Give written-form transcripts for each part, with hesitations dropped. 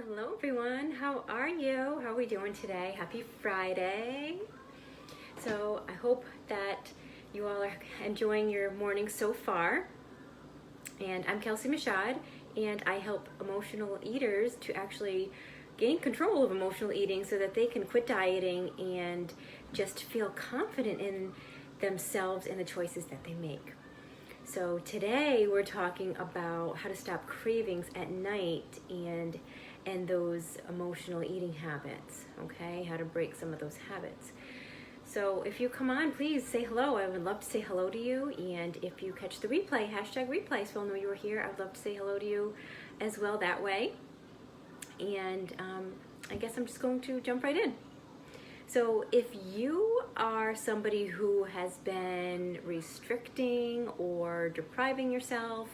Hello everyone, how are you? How are we doing today? Happy Friday. So I hope that you all are enjoying your morning so far. And I'm Kelsie Michaud, and I help emotional eaters to actually gain control of emotional eating so that they can quit dieting and just feel confident in themselves and the choices that they make. So today we're talking about how to stop cravings at night and those emotional eating habits, okay? How to break some of those habits. So if you come on, please say hello. I would love to say hello to you. And if you catch the replay, #replay, so I'll know you were here. I'd love to say hello to you as well that way. And I guess I'm just going to jump right in. So if you are somebody who has been restricting or depriving yourself,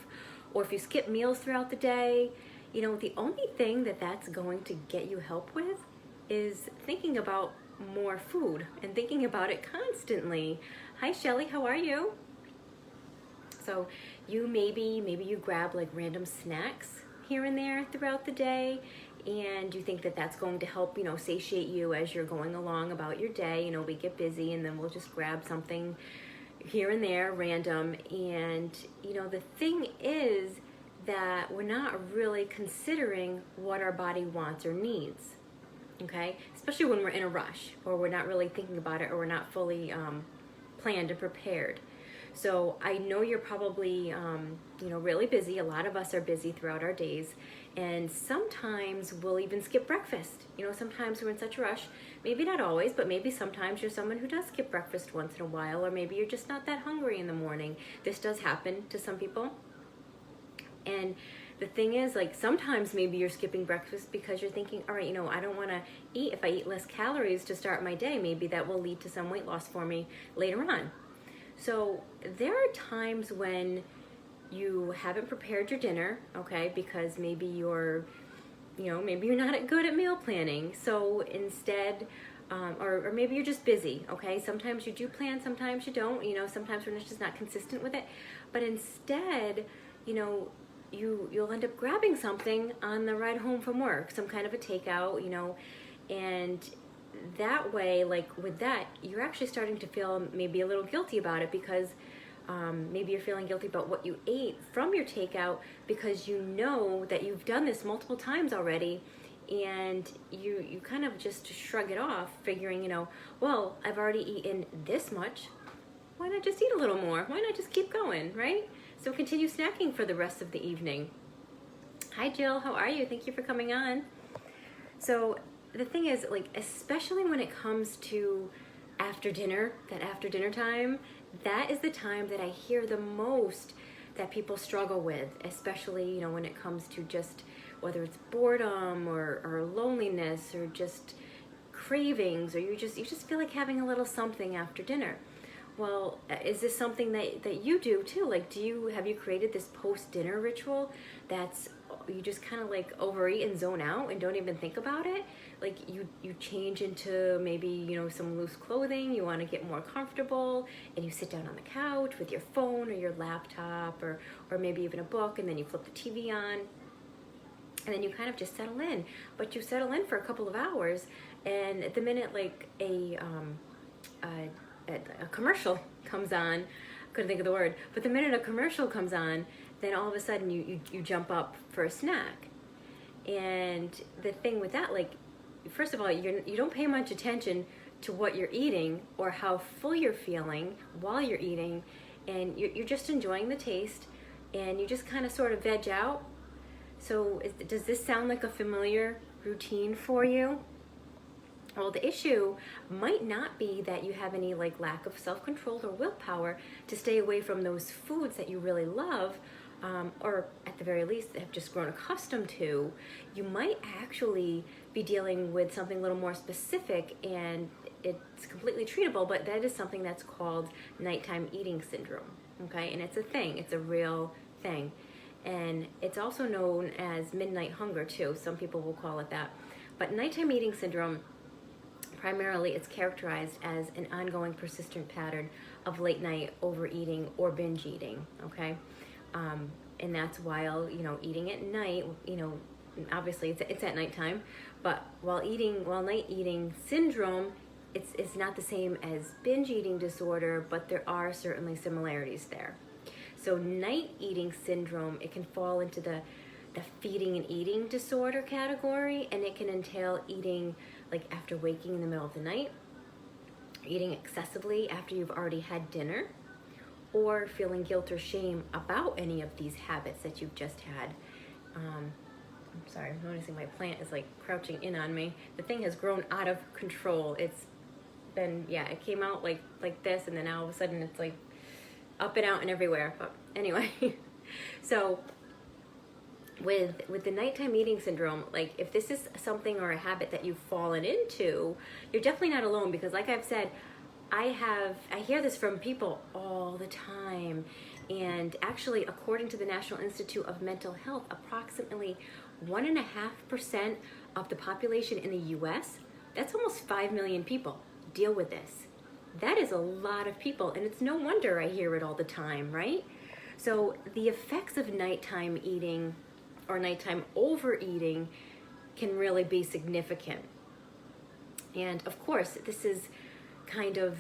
or if you skip meals throughout the day, you know, the only thing that's going to get you help with is thinking about more food and thinking about it constantly. Hi Shelly, how are you? So you maybe you grab like random snacks here and there throughout the day, and you think that's going to help, you know, satiate you as you're going along about your day. You know, we get busy and then we'll just grab something here and there, random. And, you know, the thing is that we're not really considering what our body wants or needs, okay? Especially when we're in a rush, or we're not really thinking about it, or we're not fully planned and prepared. So I know you're probably, you know, really busy. A lot of us are busy throughout our days, and sometimes we'll even skip breakfast. You know, sometimes we're in such a rush. Maybe not always, but maybe sometimes you're someone who does skip breakfast once in a while, or maybe you're just not that hungry in the morning. This does happen to some people. And the thing is, like, sometimes maybe you're skipping breakfast because you're thinking, all right, you know, I don't want to eat. If I eat less calories to start my day, maybe that will lead to some weight loss for me later on. So there are times when you haven't prepared your dinner, okay, because maybe you're not good at meal planning. So instead, or maybe you're just busy, okay? Sometimes you do plan, sometimes you don't. You know, sometimes we're just not consistent with it. But instead, you know, you'll end up grabbing something on the ride home from work, some kind of a takeout, you know, and that way, like with that, you're actually starting to feel maybe a little guilty about it, because maybe you're feeling guilty about what you ate from your takeout, because you know that you've done this multiple times already, and you kind of just shrug it off, figuring, you know, well, I've already eaten this much, why not just eat a little more? Why not just keep going, right? So continue snacking for the rest of the evening. Hi Jill, how are you? Thank you for coming on. So the thing is, like, especially when it comes to after dinner, that after dinner time, that is the time that I hear the most that people struggle with, especially, you know, when it comes to just whether it's boredom or loneliness or just cravings, or you just feel like having a little something after dinner. Well, is this something that you do too? Like, have you created this post-dinner ritual that's, you just kind of like overeat and zone out and don't even think about it? Like you change into maybe, you know, some loose clothing, you want to get more comfortable, and you sit down on the couch with your phone or your laptop, or maybe even a book, and then you flip the TV on, and then you kind of just settle in. But you settle in for a couple of hours, and at the minute like a commercial comes on, couldn't think of the word, but the minute a commercial comes on, then all of a sudden you jump up for a snack. And the thing with that, like, first of all, you don't pay much attention to what you're eating or how full you're feeling while you're eating, and you're just enjoying the taste, and you just kind of sort of veg out. So does this sound like a familiar routine for you? Well, the issue might not be that you have any like lack of self-control or willpower to stay away from those foods that you really love, or at the very least have just grown accustomed to. You might actually be dealing with something a little more specific, and it's completely treatable, but that is something that's called nighttime eating syndrome, okay? And it's a thing, it's a real thing. And it's also known as midnight hunger too. Some people will call it that. But nighttime eating syndrome, primarily, it's characterized as an ongoing persistent pattern of late night overeating or binge eating, okay? And that's while, you know, eating at night, you know, obviously it's at nighttime, but while night eating syndrome, it's not the same as binge eating disorder, but there are certainly similarities there. So night eating syndrome, it can fall into the feeding and eating disorder category, and it can entail eating like after waking in the middle of the night, eating excessively after you've already had dinner, or feeling guilt or shame about any of these habits that you've just had. I'm sorry, I'm noticing my plant is like crouching in on me. The thing has grown out of control. It's been, it came out like this, and then all of a sudden it's like up and out and everywhere. But anyway, so with the nighttime eating syndrome, like if this is something or a habit that you've fallen into, you're definitely not alone, because like I've said, I hear this from people all the time. And actually, according to the National Institute of Mental Health, approximately 1.5% of the population in the US, that's almost 5 million people, deal with this. That is a lot of people, and it's no wonder I hear it all the time, right? So the effects of nighttime eating or nighttime overeating can really be significant. And of course, this is kind of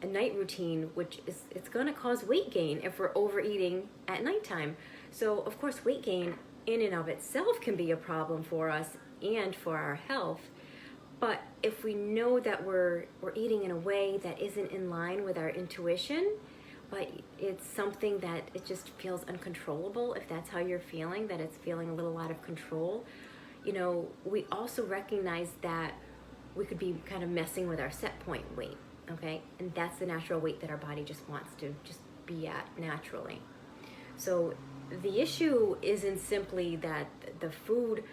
a night routine, which it's going to cause weight gain if we're overeating at nighttime. So of course, weight gain in and of itself can be a problem for us and for our health. But if we know that we're eating in a way that isn't in line with our intuition, but it's something that it just feels uncontrollable, if that's how you're feeling, that it's feeling a little out of control, we also recognize that we could be kind of messing with our set point weight, okay? And that's the natural weight that our body just wants to just be at naturally. So the issue isn't simply that the food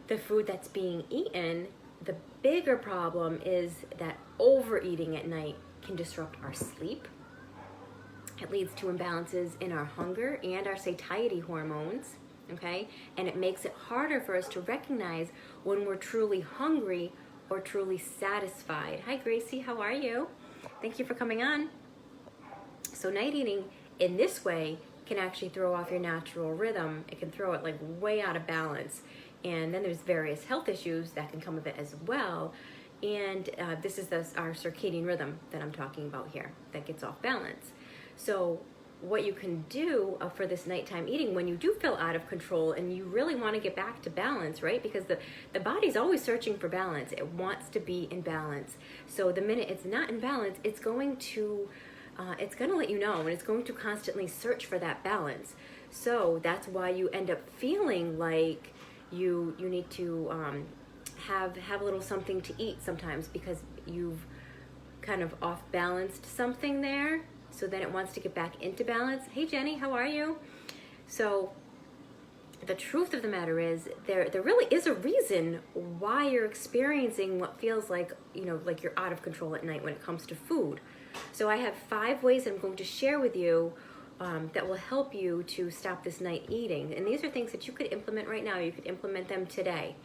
that's being eaten. The bigger problem is that overeating at night can disrupt our sleep. It leads to imbalances in our hunger and our satiety hormones, okay? And it makes it harder for us to recognize when we're truly hungry or truly satisfied. Hi, Gracie, how are you? Thank you for coming on. So night eating in this way can actually throw off your natural rhythm. It can throw it like way out of balance. And then there's various health issues that can come of it as well. And this is our circadian rhythm that I'm talking about here that gets off balance. So what you can do for this nighttime eating when you do feel out of control and you really want to get back to balance, right? Because the body's always searching for balance. It wants to be in balance. So the minute it's not in balance, it's going to let you know, and it's going to constantly search for that balance. So that's why you end up feeling like you need to have a little something to eat sometimes, because you've kind of off balanced something there. So then it wants to get back into balance. Hey Jenny, how are you? So the truth of the matter is there really is a reason why you're experiencing what feels like, like you're out of control at night when it comes to food. So I have 5 ways I'm going to share with you that will help you to stop this night eating. And these are things that you could implement right now. You could implement them today.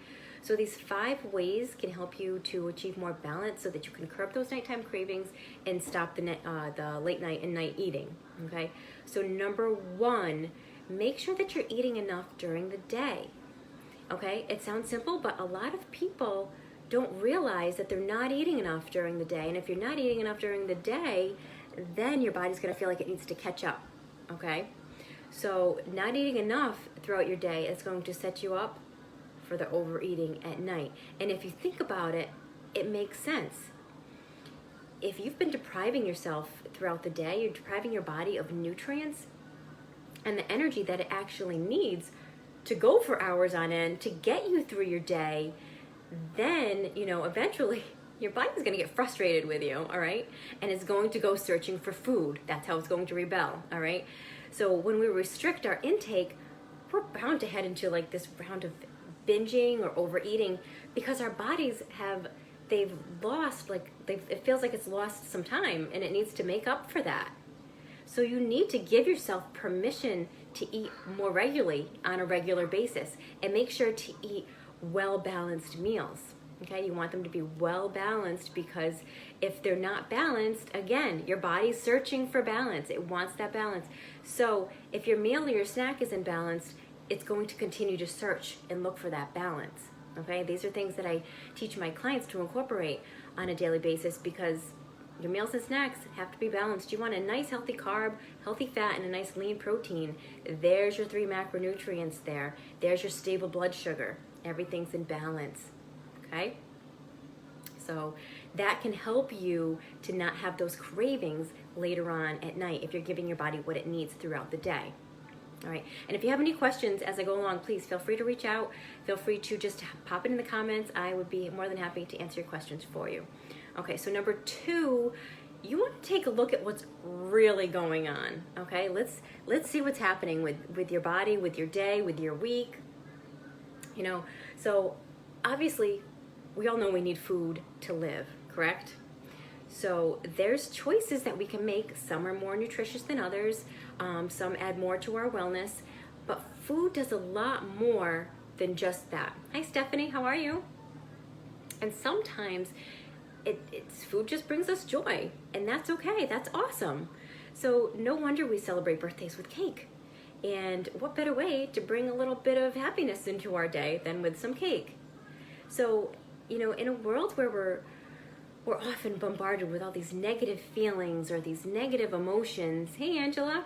So these 5 ways can help you to achieve more balance so that you can curb those nighttime cravings and stop the late night and night eating, okay? So number 1, make sure that you're eating enough during the day, okay? It sounds simple, but a lot of people don't realize that they're not eating enough during the day. And if you're not eating enough during the day, then your body's gonna feel like it needs to catch up, okay? So not eating enough throughout your day is going to set you up for the overeating at night. And if you think about it, it makes sense. If you've been depriving yourself throughout the day, you're depriving your body of nutrients and the energy that it actually needs to go for hours on end to get you through your day, then, eventually your body's going to get frustrated with you, all right? And it's going to go searching for food. That's how it's going to rebel, all right? So when we restrict our intake, we're bound to head into like this round of binging or overeating, because our bodies they've lost, it feels like it's lost some time, and it needs to make up for that. So you need to give yourself permission to eat more regularly on a regular basis, and make sure to eat well-balanced meals. Okay, you want them to be well-balanced, because if they're not balanced, again, your body's searching for balance. It wants that balance. So if your meal or your snack isn't balanced, it's going to continue to search and look for that balance. Okay, these are things that I teach my clients to incorporate on a daily basis, because your meals and snacks have to be balanced. You want a nice healthy carb, healthy fat, and a nice lean protein. There's your 3 macronutrients there. There's your stable blood sugar. Everything's in balance, okay? So that can help you to not have those cravings later on at night if you're giving your body what it needs throughout the day. All right, and if you have any questions as I go along, please feel free to reach out. Feel free to just pop it in the comments. I would be more than happy to answer your questions for you. Okay, so number 2, you want to take a look at what's really going on. Okay, let's see what's happening with your body, with your day, with your week. You know, so obviously we all know we need food to live, correct? So there's choices that we can make. Some are more nutritious than others. Some add more to our wellness. But food does a lot more than just that. Hi, Stephanie. How are you? And sometimes it's food just brings us joy. And that's okay. That's awesome. So no wonder we celebrate birthdays with cake. And what better way to bring a little bit of happiness into our day than with some cake? So, you know, in a world where we're often bombarded with all these negative feelings or these negative emotions. Hey, Angela.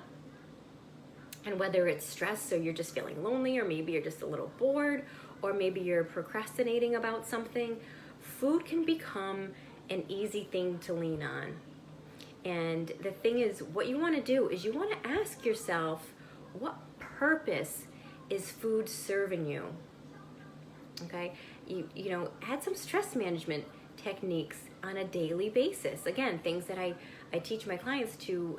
And whether it's stress, so you're just feeling lonely, or maybe you're just a little bored, or maybe you're procrastinating about something, food can become an easy thing to lean on. And the thing is, what you want to do is you want to ask yourself, what purpose is food serving you? Okay, you know, add some stress management techniques on a daily basis. Again, things that I teach my clients to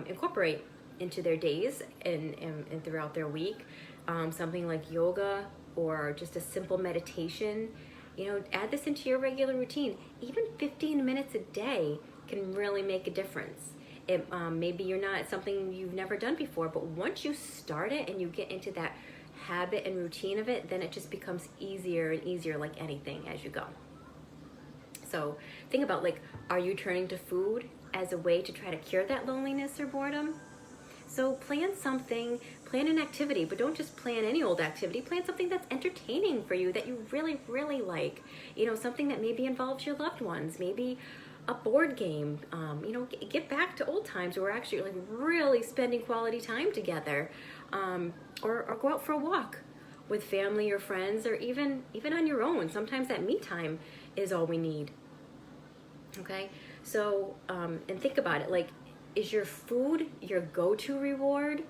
incorporate into their days and throughout their week. Something like yoga or just a simple meditation. You know, add this into your regular routine. Even 15 minutes a day can really make a difference. Maybe you're not something you've never done before, but once you start it and you get into that habit and routine of it, then it just becomes easier and easier, like anything, as you go. So think about, like, are you turning to food as a way to try to cure that loneliness or boredom? So plan something, plan an activity, but don't just plan any old activity. Plan something that's entertaining for you, that you really, really like. You know, something that maybe involves your loved ones, maybe a board game. You know, get back to old times where we're actually like really spending quality time together, or go out for a walk with family or friends, or even on your own. Sometimes that me time is all we need. Okay, so and think about it, like, is your food your go-to reward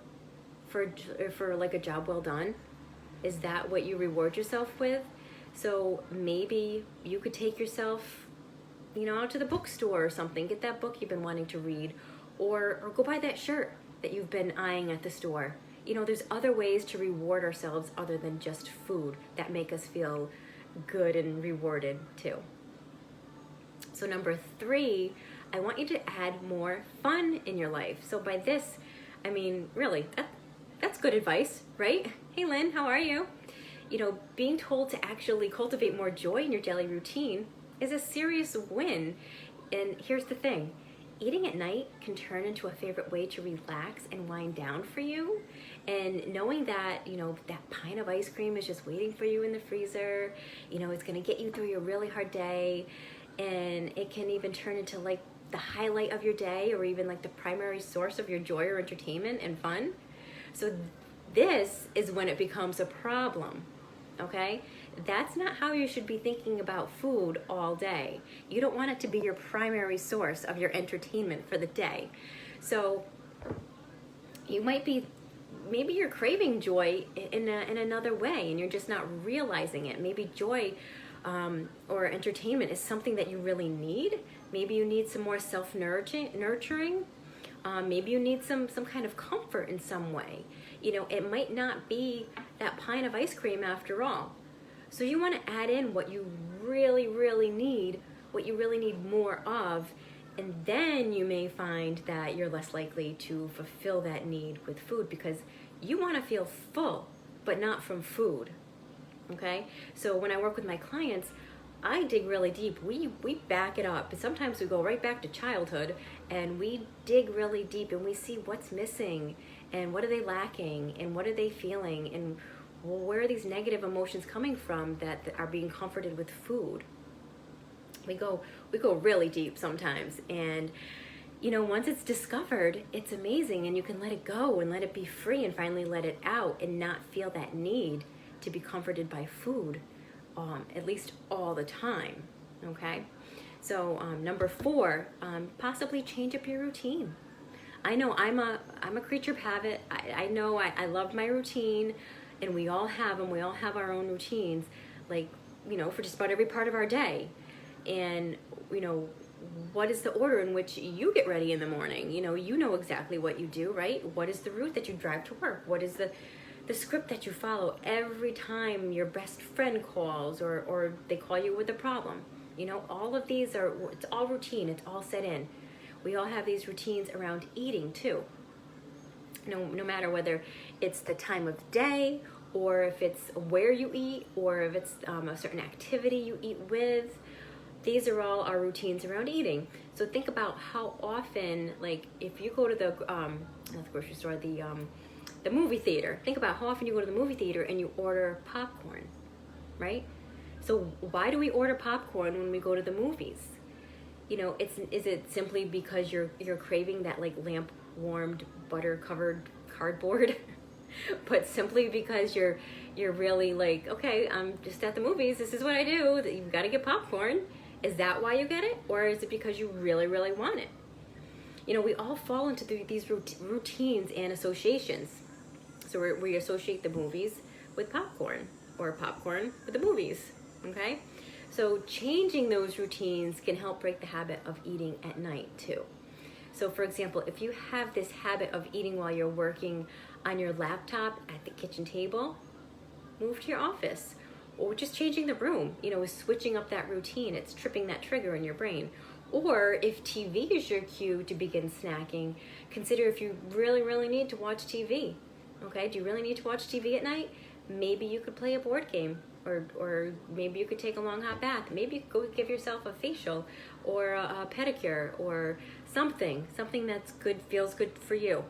for like a job well done? Is that what you reward yourself with? So maybe you could take yourself, you know, out to the bookstore or something, get that book you've been wanting to read, or go buy that shirt that you've been eyeing at the store. You know, there's other ways to reward ourselves other than just food that make us feel good and rewarded too. So number 3, I want you to add more fun in your life. So by this, I mean, really, that's good advice, right? Hey, Lynn, how are you? You know, being told to actually cultivate more joy in your daily routine is a serious win. And here's the thing. Eating at night can turn into a favorite way to relax and wind down for you. And knowing that, you know, that pint of ice cream is just waiting for you in the freezer, you know, it's going to get you through your really hard day. And it can even turn into like the highlight of your day, or even like the primary source of your joy or entertainment and fun. So this is when it becomes a problem, okay? That's not how you should be thinking about food all day. You don't want it to be your primary source of your entertainment for the day. So you might be, maybe you're craving joy in another way and you're just not realizing it. Maybe joy or entertainment is something that you really need. Maybe you need some more self-nurturing. Maybe you need some kind of comfort in some way. You know, it might not be that pint of ice cream after all. So you want to add in what you really, really need, what you really need more of, and then you may find that you're less likely to fulfill that need with food, because you want to feel full, but not from food. Okay? So when I work with my clients, I dig really deep. We back it up. Sometimes we go right back to childhood and we dig really deep and we see what's missing and what are they lacking, and what are they feeling, and where are these negative emotions coming from that are being comforted with food. We go really deep sometimes, and once it's discovered, it's amazing, and you can let it go and let it be free and finally let it out and not feel that need to be comforted by food, at least all the time. Okay, so number 4, possibly change up your routine. I know I'm a creature of habit. I know I love my routine, and we all have them. We all have our own routines, like for just about every part of our day. And what is the order in which you get ready in the morning? You know exactly what you do, right? What is the route that you drive to work? What is the script that you follow every time your best friend calls or they call you with a problem? All of these it's all routine. It's all set in. We all have these routines around eating too. No matter whether it's the time of day, or if it's where you eat, or if it's a certain activity you eat with. These are all our routines around eating. So think about how often, like if you go to the not the grocery store, the movie theater. Think about how often you go to the movie theater and you order popcorn, right? So why do we order popcorn when we go to the movies? Is it simply because you're craving that like lamp warmed butter covered cardboard? But simply because you're really like, okay, I'm just at the movies, this is what I do, you've got to get popcorn. Is that why you get it? Or is it because you really, really want it? We all fall into these routines and associations. So we associate the movies with popcorn, or popcorn with the movies, okay? So changing those routines can help break the habit of eating at night too. So for example, if you have this habit of eating while you're working on your laptop at the kitchen table, move to your office. Or just changing the room, is switching up that routine. It's tripping that trigger in your brain. Or if TV is your cue to begin snacking, consider if you really, really need to watch TV. Okay, do you really need to watch TV at night? Maybe you could play a board game, or maybe you could take a long hot bath. Maybe you could go give yourself a facial or a pedicure or something that's good, feels good for you.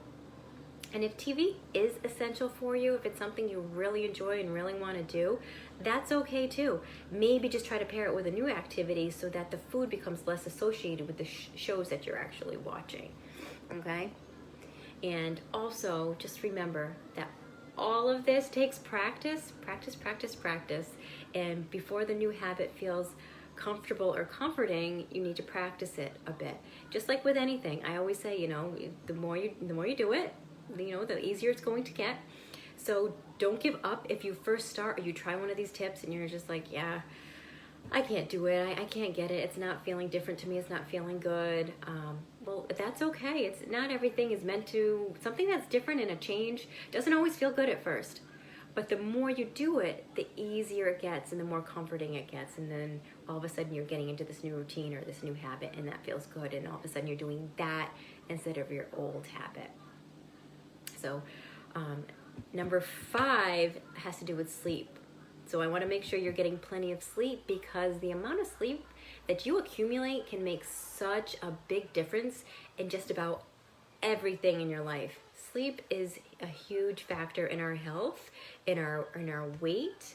And if TV is essential for you, if it's something you really enjoy and really want to do, that's okay too. Maybe just try to pair it with a new activity so that the food becomes less associated with the shows that you're actually watching, okay? And also, just remember that all of this takes practice. And before the new habit feels comfortable or comforting, you need to practice it a bit. Just like with anything, I always say, the more you do it, the easier it's going to get. So don't give up if you first start or you try one of these tips and you're just like, yeah, I can't do it. I can't get it. It's not feeling different to me. It's not feeling good. Well, that's okay. It's not everything is meant to, something that's different and a change doesn't always feel good at first. But the more you do it, the easier it gets and the more comforting it gets. And then all of a sudden you're getting into this new routine or this new habit and that feels good. And all of a sudden you're doing that instead of your old habit. So number 5 has to do with sleep. So I want to make sure you're getting plenty of sleep, because the amount of sleep that you accumulate can make such a big difference in just about everything in your life. Sleep is a huge factor in our health, in our weight,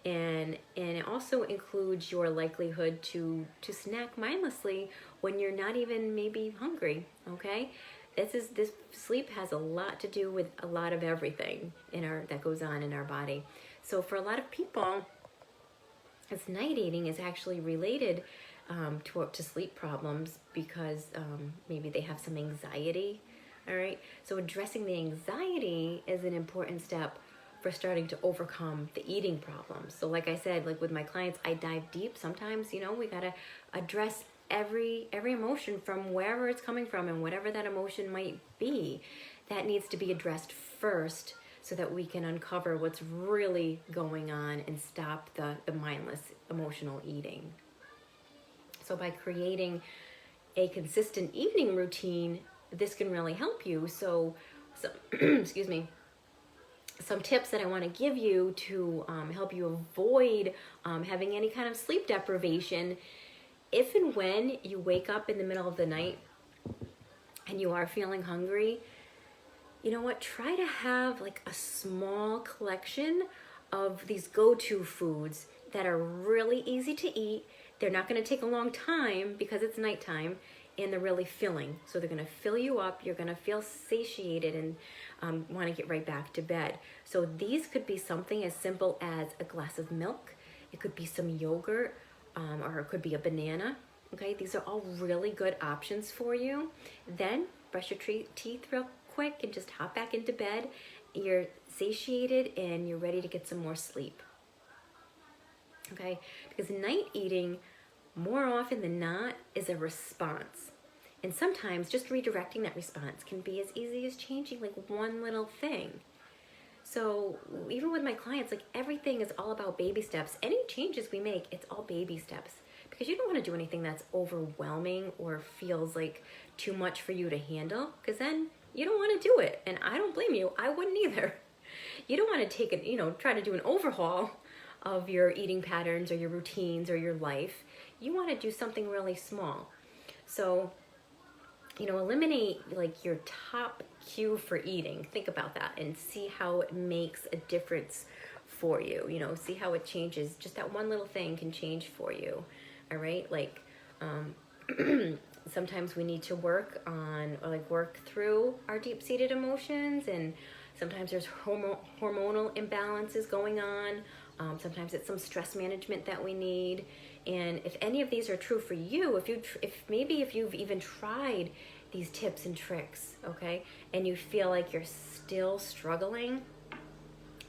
and it also includes your likelihood to snack mindlessly when you're not even maybe hungry, okay? This sleep has a lot to do with a lot of everything that goes on in our body. So for a lot of people, this night eating is actually related to sleep problems, because maybe they have some anxiety. All right. So addressing the anxiety is an important step for starting to overcome the eating problems. So like I said, like with my clients, I dive deep. Sometimes, we got to address every emotion from wherever it's coming from, and whatever that emotion might be, that needs to be addressed first so that we can uncover what's really going on and stop the mindless emotional eating. So by creating a consistent evening routine, this can really help you. So excuse me, some tips that I want to give you to help you avoid having any kind of sleep deprivation. If and when you wake up in the middle of the night and you are feeling hungry, you know what, try to have like a small collection of these go-to foods that are really easy to eat. They're not going to take a long time because it's nighttime, and they're really filling. So they're going to fill you up. You're going to feel satiated and want to get right back to bed. So these could be something as simple as a glass of milk. It could be some yogurt, or it could be a banana. Okay, these are all really good options for you. Then brush your teeth real quick and just hop back into bed. You're satiated and you're ready to get some more sleep. Okay, because night eating, more often than not, is a response. And sometimes just redirecting that response can be as easy as changing like one little thing. So even with my clients, like everything is all about baby steps. Any changes we make, it's all baby steps, because you don't want to do anything that's overwhelming or feels like too much for you to handle, because then you don't want to do it. And I don't blame you. I wouldn't either. You don't want to take it, try to do an overhaul of your eating patterns or your routines or your life. You want to do something really small. So, eliminate like your top cue for eating. Think about that and see how it makes a difference for you. See how it changes. Just that one little thing can change for you. All right. Like, sometimes we need to work on or like work through our deep-seated emotions, and sometimes there's hormonal imbalances going on. Sometimes it's some stress management that we need. And if any of these are true for you, if you've even tried these tips and tricks, okay, and you feel like you're still struggling,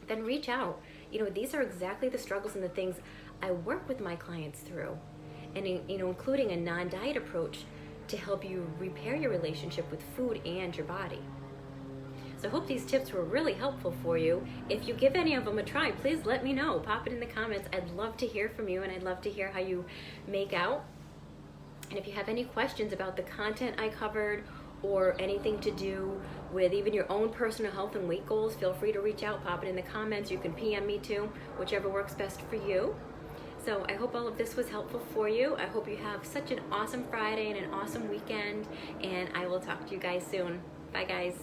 then reach out. These are exactly the struggles and the things I work with my clients through, and including a non-diet approach to help you repair your relationship with food and your body. So I hope these tips were really helpful for you. If you give any of them a try, please let me know. Pop it in the comments. I'd love to hear from you, and I'd love to hear how you make out. And if you have any questions about the content I covered or anything to do with even your own personal health and weight goals, feel free to reach out. Pop it in the comments. You can PM me too, whichever works best for you. So I hope all of this was helpful for you. I hope you have such an awesome Friday and an awesome weekend, and I will talk to you guys soon. Bye, guys.